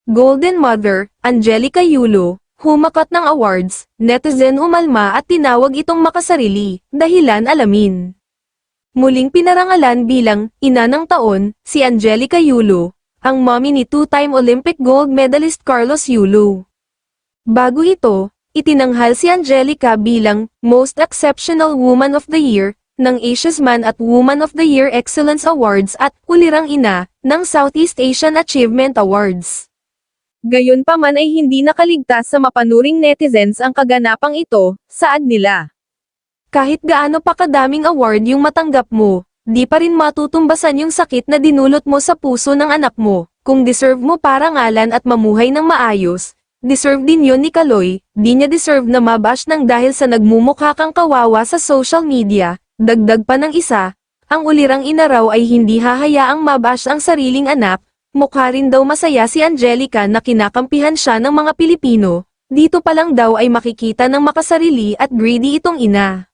Golden Mother, Angelica Yulo, humakat ng awards, netizen umalma at tinawag itong makasarili, dahilan alamin. Muling pinarangalan bilang ina ng taon, si Angelica Yulo, ang mommy ni two-time Olympic gold medalist Carlos Yulo. Bago ito, itinanghal si Angelica bilang Most Exceptional Woman of the Year ng Asia's Man at Woman of the Year Excellence Awards at ulirang ina ng Southeast Asian Achievement Awards. Gayunpaman ay hindi nakaligtas sa mapanuring netizens ang kaganapang ito, saad nila. Kahit gaano pa kadaming award yung matanggap mo, di pa rin matutumbasan yung sakit na dinulot mo sa puso ng anak mo. Kung deserve mo parangalan at mamuhay ng maayos, deserve din yun ni Kaloy, di niya deserve na mabash ng dahil sa nagmumukha kang kawawa sa social media. Dagdag pa ng isa, ang ulirang ina raw ay hindi hahayaang mabash ang sariling anak, mukha rin daw masaya si Angelica na kinakampihan siya ng mga Pilipino, dito pa lang daw ay makikita ng makasarili at greedy itong ina.